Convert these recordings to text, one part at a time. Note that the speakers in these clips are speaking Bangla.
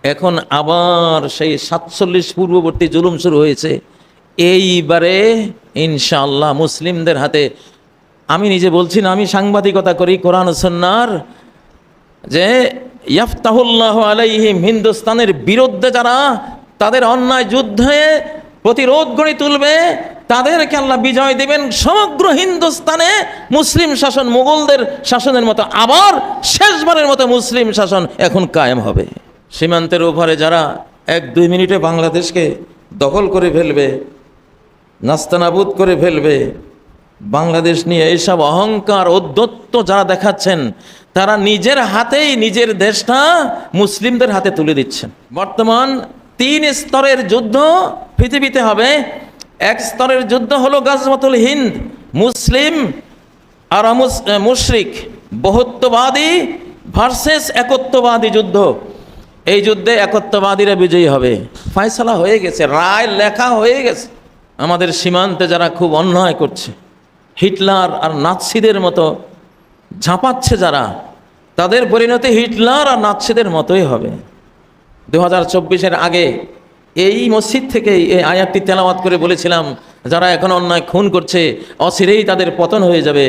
এখন আবার সেই 47 পূর্ববর্তী জুলুম শুরু হয়েছে। এইবারে ইনশাআল্লাহ মুসলিমদের হাতে, আমি নিজে বলছি না, আমি সাংবাদিকতা করি কোরআন ও সুন্নাহর, যে ইয়াফতাহুল্লাহু আলাইহিম, হিন্দুস্তানের বিরুদ্ধে যারা তাদের অন্যায় যুদ্ধে প্রতিরোধ গড়ে তুলবে তাদেরকে আল্লাহ বিজয় দেবেন। সমগ্র হিন্দুস্তানে মুসলিম শাসন মুঘলদের শাসনের মতো আবার শেষবারের মতো মুসলিম শাসন এখন কায়েম হবে। সীমান্তের ওপারে যারা 1-2 মিনিটে বাংলাদেশকে দখল করে ফেলবে, নাস্তানাবুদ করে ফেলবে, বাংলাদেশ নিয়ে এইসব অহংকার ঔদ্ধত্য যারা দেখাচ্ছেন, তারা নিজের হাতেই নিজের দেশটা মুসলিমদের হাতে তুলে দিচ্ছেন। বর্তমান 3 স্তরের যুদ্ধ পৃথিবীতে হবে। 1 স্তরের যুদ্ধ হলো গাজওয়াতুল হিন্দ, মুসলিম আর মুশরিক, বহুত্ববাদী ভার্সেস একত্ববাদী যুদ্ধ। এই যুদ্ধে একত্ববাদীরা বিজয়ী হবে, ফয়সালা হয়ে গেছে, রায় লেখা হয়ে গেছে। আমাদের সীমান্তে যারা খুব অন্যায় করছে, হিটলার আর নাৎসিদের মতো ঝাঁপাচ্ছে যারা, তাদের পরিণতি হিটলার আর নাৎসিদের মতোই হবে। 2024-এর আগে এই মসজিদ থেকেই এই আয়াতটি তেলাওয়াত করে বলেছিলাম, যারা এখন অন্যায় খুন করছে অচিরেই তাদের পতন হয়ে যাবে,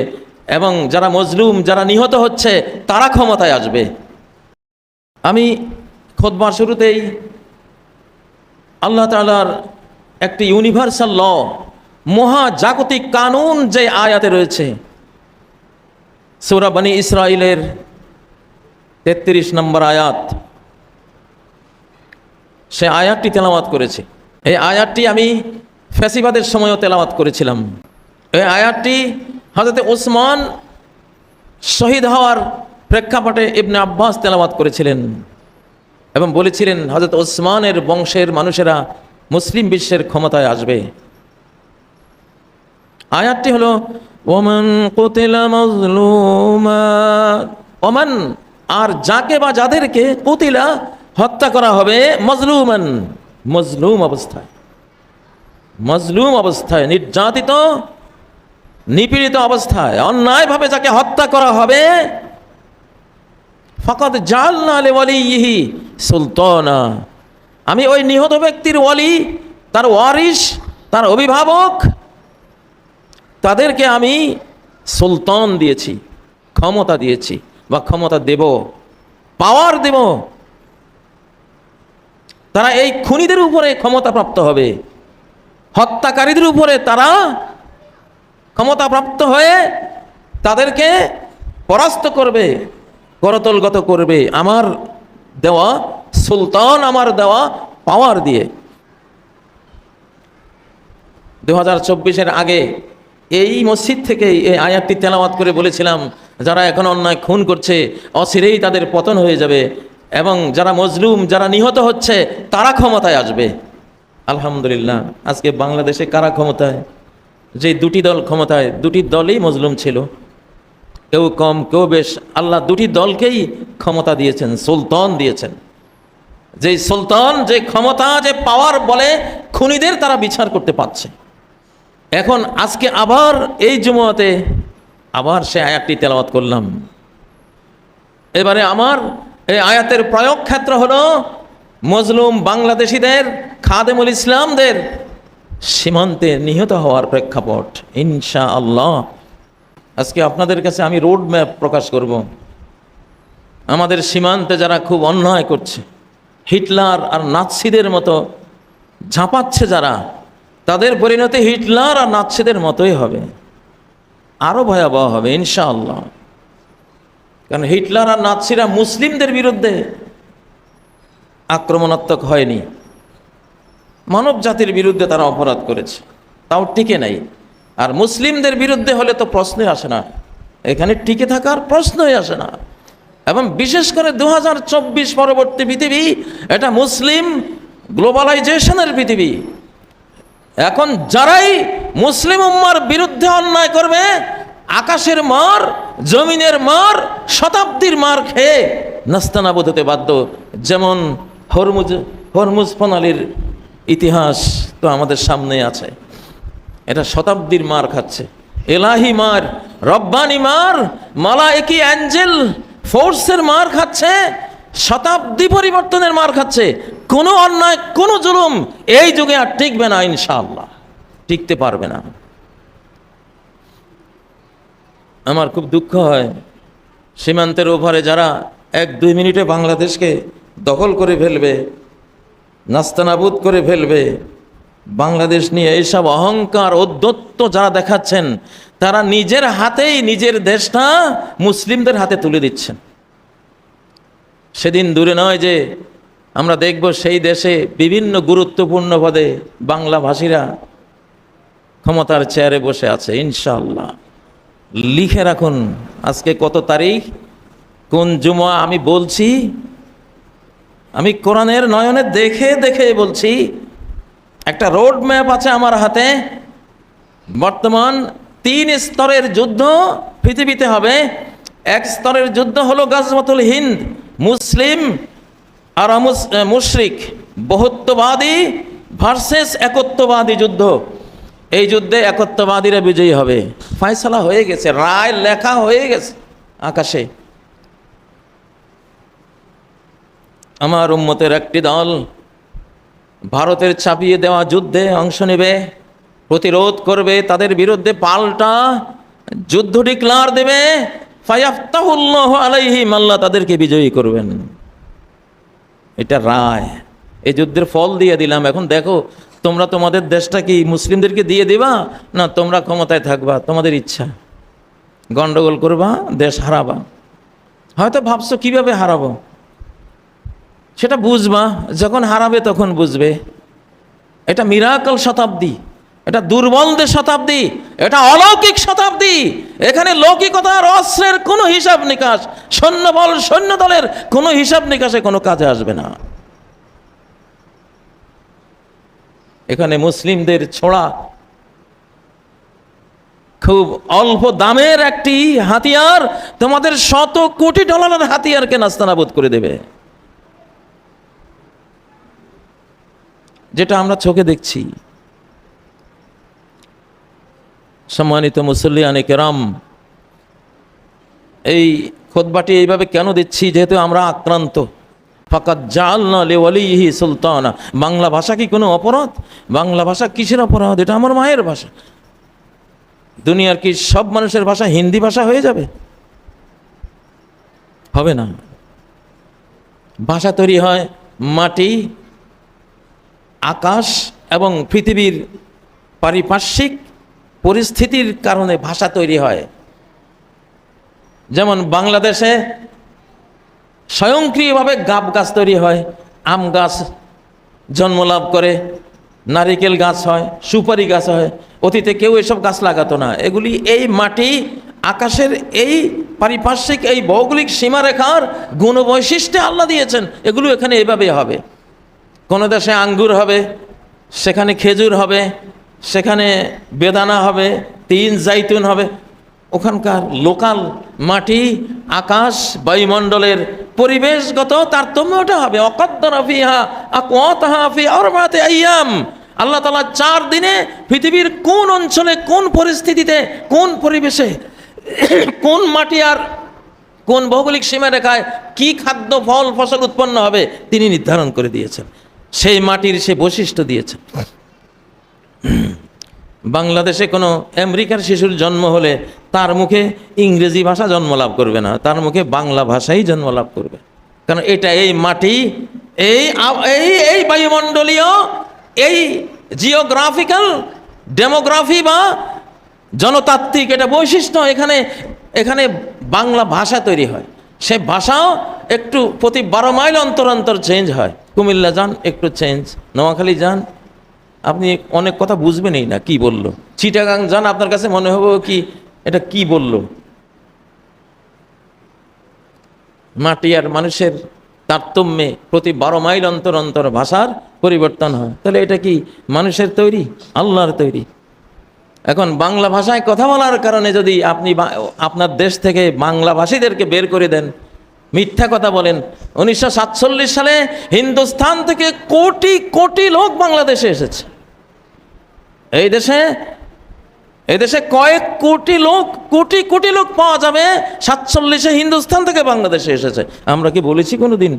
এবং যারা মজলুম, যারা নিহত হচ্ছে, তারা ক্ষমতায় আসবে। আমি খুতবার শুরুতেই আল্লাহ তাআলার একটি ইউনিভার্সাল ল, মহাজাগতিক কানুন যে আয়াতে রয়েছে, সূরা বনী ইসরাইলের 33 নম্বর আয়াত, সে আয়াতটি তেলাওয়াত করেছি। এই আয়াতটি আমি ফ্যাসিবাদের সময়ও তেলাওয়াত করেছিলাম। এই আয়াতটি হযরত ওসমান শহীদ হওয়ার প্রেক্ষাপটে ইবনে আব্বাস তেলাওয়াত করেছিলেন এবং বলেছিলেন হযরত ওসমানের বংশের মানুষেরা মুসলিম বিশ্বের ক্ষমতায় আসবে। আয়াতটি হলো ওমান কুতিলা মাজলুমা, ওমান, আর যাকে বা যাদেরকে কুতিলা হত্যা করা হবে, মজলুমান, মজলুম অবস্থায়, মজলুম অবস্থায়, নির্যাতিত নিপীড়িত অবস্থায়, অন্যায়ভাবে যাকে হত্যা করা হবে, ফাকাদ জাআলনা লিওয়ালিহি সুলতানা, আমি ওই নিহত ব্যক্তির ওয়ালি, তার ওয়ারিস, তার অভিভাবক, তাদেরকে আমি সুলতান দিয়েছি, ক্ষমতা দিয়েছি, বা ক্ষমতা দেব, পাওয়ার দেব। তারা এই খুনিদের উপরে ক্ষমতাপ্রাপ্ত হবে, হত্যাকারীদের উপরে তারা ক্ষমতাপ্রাপ্ত হয়ে তাদেরকে পরাস্ত করবে, করতলগত করবে, আমার দেওয়া সুলতান, আমার দেওয়া পাওয়ার দিয়ে। 2024-এর আগে এই মসজিদ থেকে এই আয়াতটি তেলাওয়াত করে বলেছিলাম, যারা এখন অন্যায় খুন করছে অচিরেই তাদের পতন হয়ে যাবে, এবং যারা মজলুম, যারা নিহত হচ্ছে, তারা ক্ষমতায় আসবে। আলহামদুলিল্লাহ, আজকে বাংলাদেশে কারা ক্ষমতায়? যে 2টি দল ক্ষমতায়, 2টি দলই মজলুম ছিল, কেউ কম কেউ বেশ, আল্লাহ 2টি দলকেই ক্ষমতা দিয়েছেন, সুলতান দিয়েছেন। যে সুলতান, যে ক্ষমতা, যে পাওয়ার বলে খুনিদের তারা বিচার করতে পারছে। এখন আজকে আবার এই জুমাতে আবার সে আয়াতটি তেলাওয়াত করলাম। এবারে আমার এই আয়াতের প্রয়োগ ক্ষেত্র হলো মজলুম বাংলাদেশিদের, খাদেমুল ইসলামদের সীমান্তে নিহত হওয়ার প্রেক্ষাপট। ইনশাআল্লাহ আজকে আপনাদের কাছে আমি রোড ম্যাপ প্রকাশ করব। আমাদের সীমান্তে যারা খুব অন্যায় করছে, হিটলার আর নাৎসিদের মতো ঝাঁপাচ্ছে যারা, তাদের পরিণতি হিটলার আর নাৎসিদের মতোই হবে, আরও ভয়াবহ হবে ইনশাআল্লাহ। কারণ হিটলার আর নাৎসিরা মুসলিমদের বিরুদ্ধে আক্রমণাত্মক হয়নি, মানব জাতির বিরুদ্ধে তারা অপরাধ করেছে, তাও টিকে নাই। আর মুসলিমদের বিরুদ্ধে হলে তো প্রশ্নই আসে না, এখানে টিকে থাকার প্রশ্নই আসে না। এবং বিশেষ করে 2024 পরবর্তী পৃথিবী, এটা মুসলিম গ্লোবালাইজেশনের পৃথিবী। এখন যারাই মুসলিম উম্মার বিরুদ্ধে অন্যায় করবে, আকাশের মার, জমিনের মার, শতাব্দীর মার খেয়ে নাস্তানাবুদ হতে বাধ্য। যেমন হরমুজ প্রণালীর ইতিহাস তো আমাদের সামনে আছে, এটা শতাব্দীর মার খাচ্ছে, এলাহি মার, রব্বানি মার, মালায়েকি অ্যাঞ্জেল ফোর্সের মার খাচ্ছে, শতাব্দী পরিবর্তনের মার খাচ্ছে। কোনো অন্যায়, কোনো জুলুম এই যুগে আর টিকবে না, ইনশাআল্লাহ টিকতে পারবে না। আমার খুব দুঃখ হয়, সীমান্তের ওপারে যারা 1-2 মিনিটে বাংলাদেশকে দখল করে ফেলবে, নাস্তানাবুদ করে ফেলবে, বাংলাদেশ নিয়ে এইসব অহংকার ঔদ্ধত্য যারা দেখাচ্ছেন, তারা নিজের হাতেই নিজের দেশটা মুসলিমদের হাতে তুলে দিচ্ছেন। সেদিন দূরে নয় যে আমরা দেখব সেই দেশে বিভিন্ন গুরুত্বপূর্ণ পদে বাংলাভাষীরা ক্ষমতার চেয়ারে বসে আছে, ইনশাআল্লাহ। লিখে রাখুন আজকে কত তারিখ, কোন জুমা। আমি বলছি, আমি কোরআনের নয়নে দেখে দেখে বলছি, একটা রোড ম্যাপ আছে আমার হাতে। বর্তমান 3 স্তরের যুদ্ধ পৃথিবীতে হবে। 1 স্তরের যুদ্ধ হলো গাজওয়াতুল হিন্দ, মুসলিম আর মুশরিক, বহুত্ববাদী ভার্সেস একত্ববাদী যুদ্ধ। এই যুদ্ধে একত্ববাদীরা বিজয়ী হবে, ফয়সালা হয়ে গেছে, রায় লেখা হয়ে গেছে আকাশে। আমার উম্মতের একটি দল ভারতের চাপিয়ে দেওয়া যুদ্ধে অংশ নেবে, প্রতিরোধ করবে, তাদের বিরুদ্ধে পাল্টা যুদ্ধ ডিক্লার দেবে। ফায়াফতাহুল্লাহু আলাইহিম, আল্লাহ তাদেরকে বিজয়ী করবেন। এটা রায়, এই যুদ্ধের ফল দিয়ে দিলাম। এখন দেখো তোমরা তোমাদের দেশটা কি মুসলিমদেরকে দিয়ে দিবা, না তোমরা ক্ষমতায় থাকবা, তোমাদের ইচ্ছা। গন্ডগোল করবা, দেশ হারাবা। হয়তো ভাবছো কিভাবে হারাবো, সেটা বুঝবা, যখন হারাবে তখন বুঝবে। এটা মিরাকল শতাব্দী, এটা দুর্বলদের শতাব্দী, এটা অলৌকিক শতাব্দী। এখানে লৌকিকতার অস্ত্রের কোনো হিসাব নিকাশ, সৈন্যবল সৈন্য দলের কোনো হিসাব নিকাশে কোনো কাজে আসবে না। এখানে মুসলিমদের ছোড়া খুব অল্প দামের একটি হাতিয়ার তোমাদের শত কোটি ডলারের হাতিয়ারকে নাস্তানাবুদ করে দেবে, যেটা আমরা চোখে দেখছি। সম্মানিত মুসল্লিয়ানে কেরাম, এই খুতবাটি এইভাবে কেন দিচ্ছি, যেহেতু আমরা আক্রান্ত। ফাকাদ জাআলনা লিওয়ালিহি সুলতানা। বাংলা ভাষা কি কোনো অপরাধ? বাংলা ভাষা কিসের অপরাধ? এটা আমার মায়ের ভাষা। দুনিয়ার কি সব মানুষের ভাষা হিন্দি ভাষা হয়ে যাবে? হবে না। ভাষা তৈরি হয় মাটি, আকাশ এবং পৃথিবীর পারিপার্শ্বিক পরিস্থিতির কারণে ভাষা তৈরি হয়। যেমন বাংলাদেশে স্বয়ংক্রিয়ভাবে গাব গাছ তৈরি হয়, আম গাছ জন্মলাভ করে, নারিকেল গাছ হয়, সুপারি গাছ হয়। অতীতে কেউ এসব গাছ লাগাতো না। এগুলি এই মাটি, আকাশের এই পারিপার্শ্বিক এই ভৌগোলিক সীমারেখার গুণবৈশিষ্ট্যে আল্লাহ দিয়েছেন। এগুলো এখানে এভাবে হবে। কোনো দেশে আঙ্গুর হবে, সেখানে খেজুর হবে, সেখানে বেদানা হবে, তিন জাইতুন হবে। ওখানকার লোকাল মাটি, আকাশ, বায়ুমণ্ডলের পরিবেশগত তারতম্যটা হবে। অকদ্দরা ফিহা আকওয়াতাহা ফি আরবাতি আইয়াম। আল্লাহ তাআলা 4 দিনে পৃথিবীর কোন অঞ্চলে, কোন পরিস্থিতিতে, কোন পরিবেশে, কোন মাটি আর কোন ভৌগোলিক সীমারেখায় কি খাদ্য, ফল, ফসল উৎপন্ন হবে তিনি নির্ধারণ করে দিয়েছেন। সেই মাটির সে বৈশিষ্ট্য দিয়েছেন। বাংলাদেশে কোনো আমেরিকার শিশুর জন্ম হলে তার মুখে ইংরেজি ভাষা জন্মলাভ করবে না, তার মুখে বাংলা ভাষাই জন্মলাভ করবে। কারণ এটা এই মাটি, এই বায়ুমণ্ডলীয়, এই জিওগ্রাফিক্যাল ডেমোগ্রাফি বা জনতাত্ত্বিক এটা বৈশিষ্ট্য। এখানে বাংলা ভাষা তৈরি হয়। সে ভাষাও একটু প্রতি 12 মাইল অন্তর অন্তর চেঞ্জ হয়। কুমিল্লা যান, একটু চেঞ্জ। নোয়াখালী যান, আপনি অনেক কথা বুঝবেনই না কি বলল। চিটাগাং যান, আপনার কাছে মনে হবে কি এটা কি বলল। মাটি আর মানুষের তারতম্যে প্রতি 12 মাইল অন্তর অন্তর ভাষার পরিবর্তন হয়। তাহলে এটা কি মানুষের তৈরি? আল্লাহর তৈরি। এখন বাংলা ভাষায় কথা বলার কারণে যদি আপনি আপনার দেশ থেকে বাংলাভাষীদেরকে বের করে দেন, মিথ্যা কথা বলেন। 1947 সালে হিন্দুস্তান থেকে কোটি কোটি লোক বাংলাদেশে এসেছে। এই দেশে এদেশে কয়েক কোটি লোক, কোটি কোটি লোক পাওয়া যাবে 47-এ হিন্দুস্তান থেকে বাংলাদেশে এসেছে। আমরা কি বলেছি কোনোদিন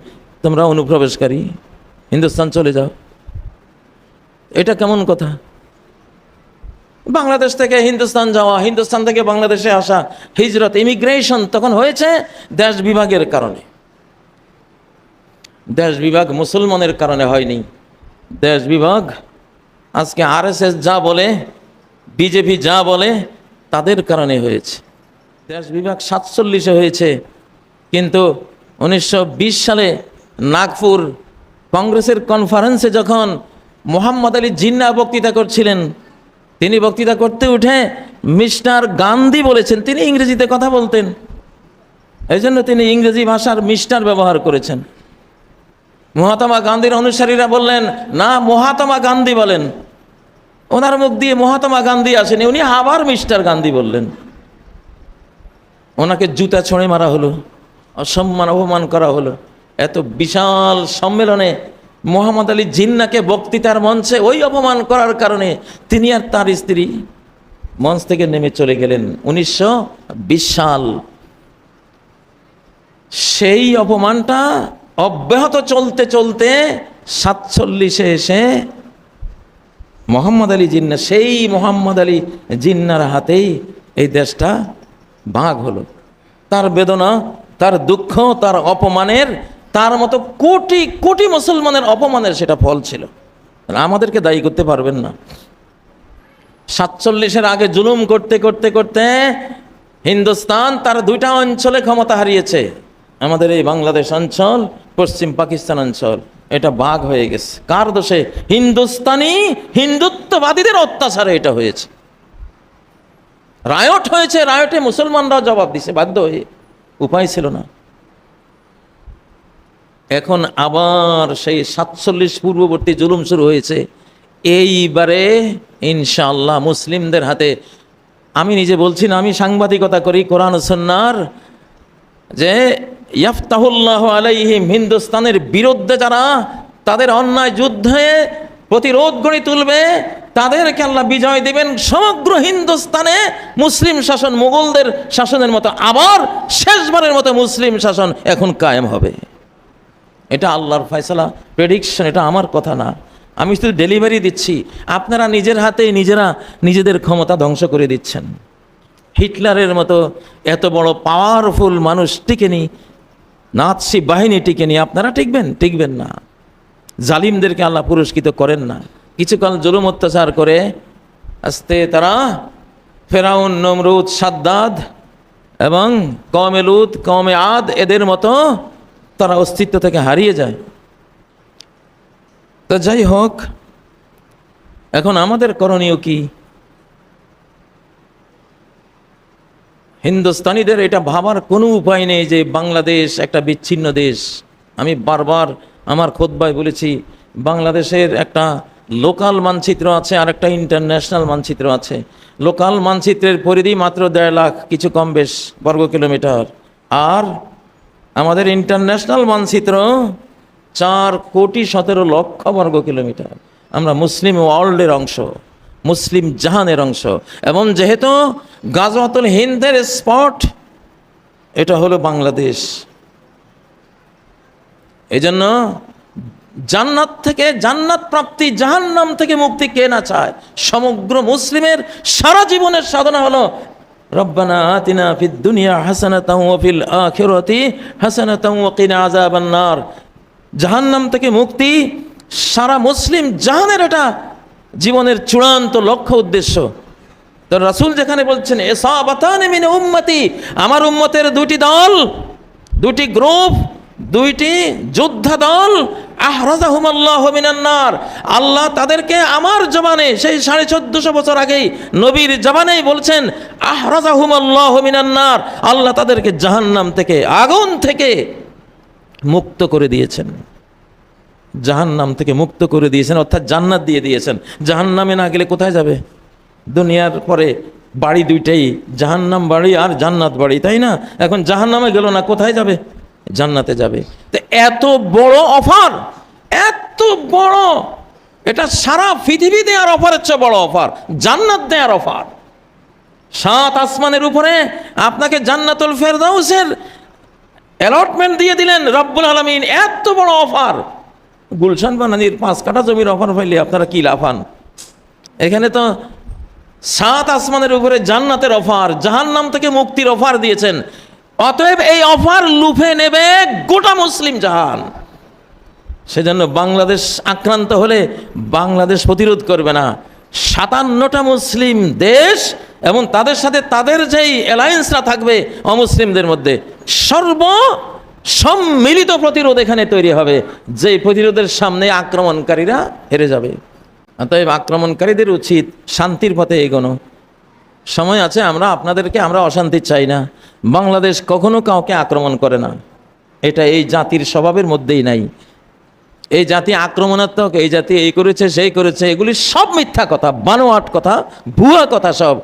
তোমরা অনুপ্রবেশকারী, হিন্দুস্তান চলে যাও? এটা কেমন কথা? বাংলাদেশ থেকে হিন্দুস্তান যাওয়া, হিন্দুস্তান থেকে বাংলাদেশে আসা, হিজরত, ইমিগ্রেশন তখন হয়েছে দেশ বিভাগের কারণে। দেশ বিভাগ মুসলমানের কারণে হয়নি। দেশ বিভাগ আজকে আরএসএস যা বলে, বিজেপি যা বলে, তাদের কারণে হয়েছে। দেশ বিভাগ 47-এ হয়েছে, কিন্তু 1920 সালে নাগপুর কংগ্রেসের কনফারেন্সে যখন মোহাম্মদ আলী জিন্নাহ বক্তৃতা করছিলেন, তিনি বক্তৃতা করতে উঠে মিস্টার গান্ধী বলেছেন। তিনি ইংরেজিতে কথা বলতেন, এই জন্য তিনি ইংরেজি ভাষার মিস্টার ব্যবহার করেছেন। মহাত্মা গান্ধীর অনুসারীরা বললেন, না, মহাত্মা গান্ধী বলেন। ওনার মুখ দিয়ে মহাত্মা গান্ধী আসেনি, উনি আবার মিস্টার গান্ধী বললেন। ওনাকে জুতা ছড়ে মারা হলো, অসম্মান অপমান করা হলো। এত বিশাল সম্মেলনে মোহাম্মদ আলী জিন্নাহকে বক্তৃতার মঞ্চে ওই অপমান করার কারণে তিনি আর তার স্ত্রী মঞ্চ থেকে নেমে চলে গেলেন 1920 সাল। সেই অপমানটা অব্যাহত চলতে চলতে 47-এ এসে মোহাম্মদ আলী জিন্নাহ, সেই মোহাম্মদ আলী জিন্নাহর হাতেই এই দেশটা ভাগ হলো। তার বেদনা, তার দুঃখ, তার অপমানের, তার মতো কোটি কোটি মুসলমানের অপমানের সেটা ফল ছিল। আমাদেরকে দায়ী করতে পারবেন না। 47-এর আগে জুলুম করতে করতে করতে হিন্দুস্তান তার 2টা অঞ্চলে ক্ষমতা হারিয়েছে। আমাদের এই বাংলাদেশ অঞ্চল, পশ্চিম পাকিস্তান অঞ্চল, এটা ভাগ হয়ে গেছে। কার দোষে? হিন্দুস্তানি হিন্দুত্ববাদীদের অত্যাচারে এটা হয়েছে। রায়ট হয়েছে, রায়টে মুসলমানরাও জবাব দিছে বাধ্য হয়ে, উপায় ছিল না। এখন আবার সেই 47 পূর্ববর্তী জুলুম শুরু হয়েছে। এইবারে ইনশাআল্লাহ মুসলিমদের হাতে, আমি নিজে বলছি না, আমি সাংবাদিকতা করি কোরআন ও সুন্নাহর, যে ইয়াফতাহুল্লাহু আলাইহিম, হিন্দুস্তানের বিরুদ্ধে যারা তাদের অন্যায় যুদ্ধে প্রতিরোধ গড়ে তুলবে, তাদেরকে আল্লাহ বিজয় দিবেন। সমগ্র হিন্দুস্তানে মুসলিম শাসন, মুঘলদের শাসনের মতো আবার শেষবারের মতো মুসলিম শাসন এখন কায়েম হবে। এটা আল্লাহর ফয়সালা, প্রেডিকশন, এটা আমার কথা না। আমি শুধু ডেলিভারি দিচ্ছি। আপনারা নিজের হাতে নিজেরা নিজেদের ক্ষমতা ধ্বংস করে দিচ্ছেন। হিটলারের মতো এত বড় পাওয়ারফুল মানুষ টিকেনি, নাৎসি বাহিনী টিকেনি, আপনারা টিকবেন? টিকবেন না। জালিমদেরকে আল্লাহ পুরস্কৃত করেন না। কিছুকাল জুলুম অত্যাচার করে আস্তে তারা ফেরাউন, নমরুদ, সাদ্দাদ এবং কওমে লূত, কওমে আদ, এদের মতো তারা অস্তিত্ব থেকে হারিয়ে যায়। তো যাই হোক, এখন আমাদের করণীয় কি? হিন্দুস্তানিদের এটা ভাবার কোনো উপায় নেই যে বাংলাদেশ একটা বিচ্ছিন্ন দেশ। আমি বারবার আমার খুতবায় বলেছি, বাংলাদেশের একটা লোকাল মানচিত্র আছে আর একটা ইন্টারন্যাশনাল মানচিত্র আছে। লোকাল মানচিত্রের পরিধি মাত্র 1.5 লাখ কিছু কম বেশ বর্গ কিলোমিটার, আর আমাদের ইন্টারন্যাশনাল মানচিত্র 4,17,00,000 বর্গ কিলোমিটার। আমরা মুসলিম ওয়ার্ল্ডের অংশ, মুসলিম জাহানের অংশ। এবং যেহেতু গাজওয়াতুল হিন্দের স্পট এটা হলো বাংলাদেশ, এই জন্য জান্নাত থেকে, জান্নাত প্রাপ্তি, জাহান্নাম থেকে মুক্তি কে না চায়? সমগ্র মুসলিমের সারা জীবনের সাধনা হলো রব্বানা আতিনা ফিদ দুনিয়া হাসানাতাও ওয়া ফিল আখিরাতি হাসানাতাও ওয়া কিনা আযাবান নার। জাহান্নাম থেকে মুক্তি সারা মুসলিম জাহানের এটা জীবনের চূড়ান্ত লক্ষ্য, উদ্দেশ্য। তো রাসূল যেখানে বলছেন ইসাবাতান মিন উম্মতি, আমার উম্মতের 2টি দল, 2টি গ্রুপ, 2টি যোদ্ধা দল, আহরাজাহুমাল্লাহু মিনান নার, আল্লাহ তাদেরকে আমার জবানে সেই 1450 বছর আগেই নবীর জবানেই বলছেন আহরাজাহুমাল্লাহু মিনান নার, আল্লাহ তাদেরকে জাহান্নাম থেকে, আগুন থেকে মুক্ত করে দিয়েছেন। জাহান্নাম থেকে মুক্ত করে দিয়েছেন, অর্থাৎ জান্নাত দিয়ে দিয়েছেন। জাহান্নামে না গেলে কোথায় যাবে? দুনিয়ার পরে বাড়ি 2টাই, জাহান্নাম বাড়ি আর জান্নাত বাড়ি, তাই না? এখন জাহান্নামে গেল না, কোথায় যাবে? জান্নাতে যাবে। তো এত বড় অফার, এত বড়, এটা সারা পৃথিবী দেওয়ার অফারের চেয়ে বড় অফার, জান্নাত দেওয়ার অফার। সাত আসমানের উপরে আপনাকে জান্নাতুল ফেরদাউসের অ্যালটমেন্ট দিয়ে দিলেন রব্বুল আলামিন। এত বড় অফার, গুলশান বানানির 5 কাঠা জমির অফার পাইলে আপনারা কি লাফান? এখানে তো সাত আসমানের উপরে জান্নাতের অফার, জাহান্নাম থেকে মুক্তির অফার দিয়েছেন। অতএব এই অফার লুফে নেবে গোটা মুসলিম জাহান। সেজন্য বাংলাদেশ আক্রান্ত হলে বাংলাদেশ প্রতিরোধ করবে না, 57টা মুসলিম দেশ এবং তাদের সাথে তাদের যেই অ্যালায়েন্সরা থাকবে অমুসলিমদের মধ্যে, সম্মিলিত প্রতিরোধ এখানে তৈরি হবে, যেই প্রতিরোধের সামনে আক্রমণকারীরা হেরে যাবে। অতএব আক্রমণকারীদের উচিত শান্তির পথে এগোনো। সময় আছে, আমরা অশান্তি চাই না। বাংলাদেশ কখনো কাউকে আক্রমণ করে না, এটা এই জাতির স্বভাবের মধ্যেই নাই। এই জাতি আক্রমণাত্মক, এই জাতি এই করেছে সেই করেছে, এগুলি সব মিথ্যা কথা, বানোয়াট কথা, ভুয়া কথা সব।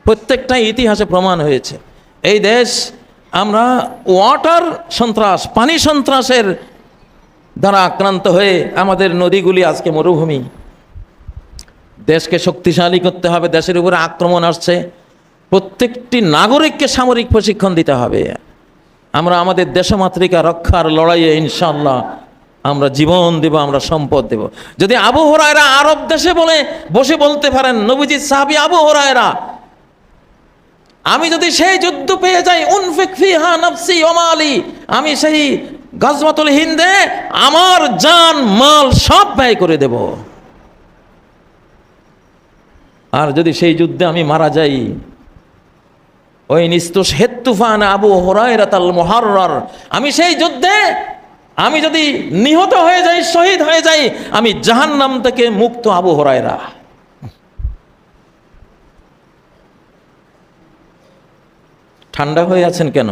প্রত্যেকটা ইতিহাসে প্রমাণ হয়েছে। এই দেশ আমরা ওয়াটার সন্ত্রাস, পানি সন্ত্রাসের দ্বারা আক্রান্ত হয়ে আমাদের নদীগুলি আজকে মরুভূমি। দেশকে শক্তিশালী করতে হবে, দেশের উপরে আক্রমণ আসছে, প্রত্যেকটি নাগরিককে সামরিক প্রশিক্ষণ দিতে হবে। আমরা আমাদের দেশমাতৃকা রক্ষার লড়াইয়ে ইনশাআল্লাহ আমরা জীবন দেব, আমরা সম্পদ দেব। যদি আবু হুরায়রা আরব দেশে বসে বলতে পারেন, নবীজির সাহাবী আবু হুরায়রা, আমি যদি সেই যুদ্ধ পেয়ে যাই, উনফিক ফিহা নাফসি ওয়া মালি, আমি সেই গজওয়াতুল হিন্দে আমার জান মাল সব ব্যয় করে দেব। আর যদি সেই যুদ্ধে আমি মারা যাই, ওই নিস্তুশহিদ তুফান আবু হুরায়রাতাল মুহাররার, আমি সেই যুদ্ধে আমি যদি নিহত হয়ে যাই, শহীদ হয়ে যাই, আমি জাহান্নাম থেকে মুক্ত আবু হুরায়রা। ঠান্ডা হয়ে আছেন কেন?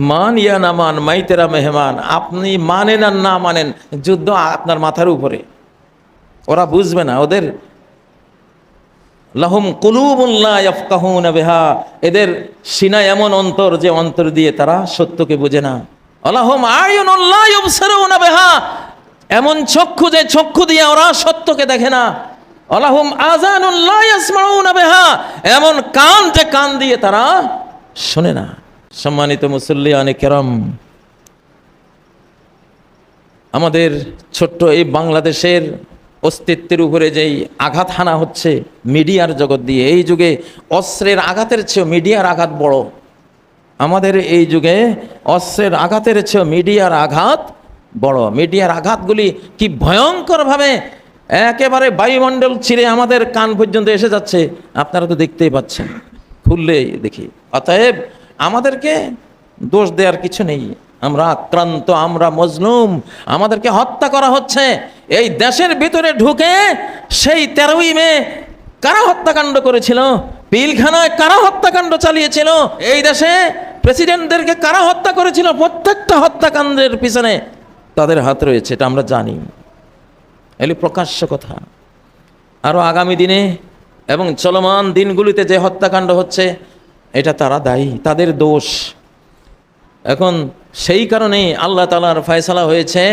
মান ইয়া না মান, মাই তেরা মেহমান। আপনি মানেন আর না মানেন, যুদ্ধ আপনার মাথার উপরে। ওরা বুঝবে না, ওদের লাহুম কুলুবুন লা ইয়াফকাহুনা বিহা, এদের সিনায় এমন অন্তর যে অন্তর দিয়ে তারা সত্যকে বোঝে না। আলাহুম আয়ুনুন লা ইউবসিরুনা বিহা, এমন চক্ষু যে চক্ষু দিয়ে ওরা সত্যকে দেখে না। আলাহুম আযানুন লা ইয়াসমাউনা বিহা, এমন কান যে কান দিয়ে তারা শোনে না। সম্মানিত মুসল্লিয়ানে কেরাম, আমাদের ছোট্ট এই বাংলাদেশের অস্তিত্বের উপরে যেই আঘাত হানা হচ্ছে মিডিয়ার জগৎ দিয়ে, এই যুগে অস্ত্রের আঘাতের চেয়েও মিডিয়ার আঘাত বড়। আমাদের এই যুগে অস্ত্রের আঘাতের চেয়েও মিডিয়ার আঘাত বড়। মিডিয়ার আঘাতগুলি কি ভয়ঙ্করভাবে একেবারে বায়ুমণ্ডল ছিঁড়ে আমাদের কান পর্যন্ত এসে যাচ্ছে, আপনারা তো দেখতেই পাচ্ছেন, খুললে দেখি। অতএব আমাদেরকে দোষ দেওয়ার কিছু নেই, আমরা আক্রান্ত, আমরা মজলুম, আমাদেরকে হত্যা করা হচ্ছে। এই দেশের ভিতরে ঢুকে সেই 13ই মে কারা হত্যাকাণ্ড করেছিল, পিলখানায় কারা হত্যাকাণ্ড চালিয়েছিল, এই দেশে প্রেসিডেন্টদেরকে কারা হত্যা করেছিল, প্রত্যেকটা হত্যাকাণ্ডের পিছনে তাদের হাত রয়েছে, এটা আমরা জানি। এগুলি প্রকাশ্য কথা। আরও আগামী দিনে এবং চলমান দিনগুলিতে যে হত্যাকাণ্ড হচ্ছে, এটা তারা দায়ী, তাদের দোষ। এখন সেই কারণেই আল্লাহ তাআলার ফয়সালা হয়েছে,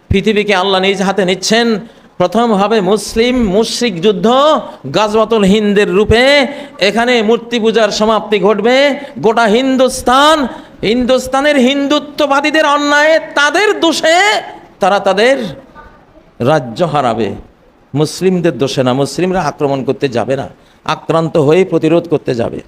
পৃথিবীকে আল্লাহ নিজ হাতে নিচ্ছেন। প্রথম হবে মুসলিম মুশরিক যুদ্ধ গাজওয়াতুল হিন্দের রূপে। এখানে মূর্তি পূজার সমাপ্তি ঘটবে। গোটা হিন্দুস্তানের হিন্দুত্ববাদীদের অন্যায়, তাদের দোষে তারা তাদের রাজ্য হারাবে, মুসলিমদের দোষে না। মুসলিমরা আক্রমণ করতে যাবে না, আক্রান্ত হয়ে প্রতিরোধ করতে যাবে।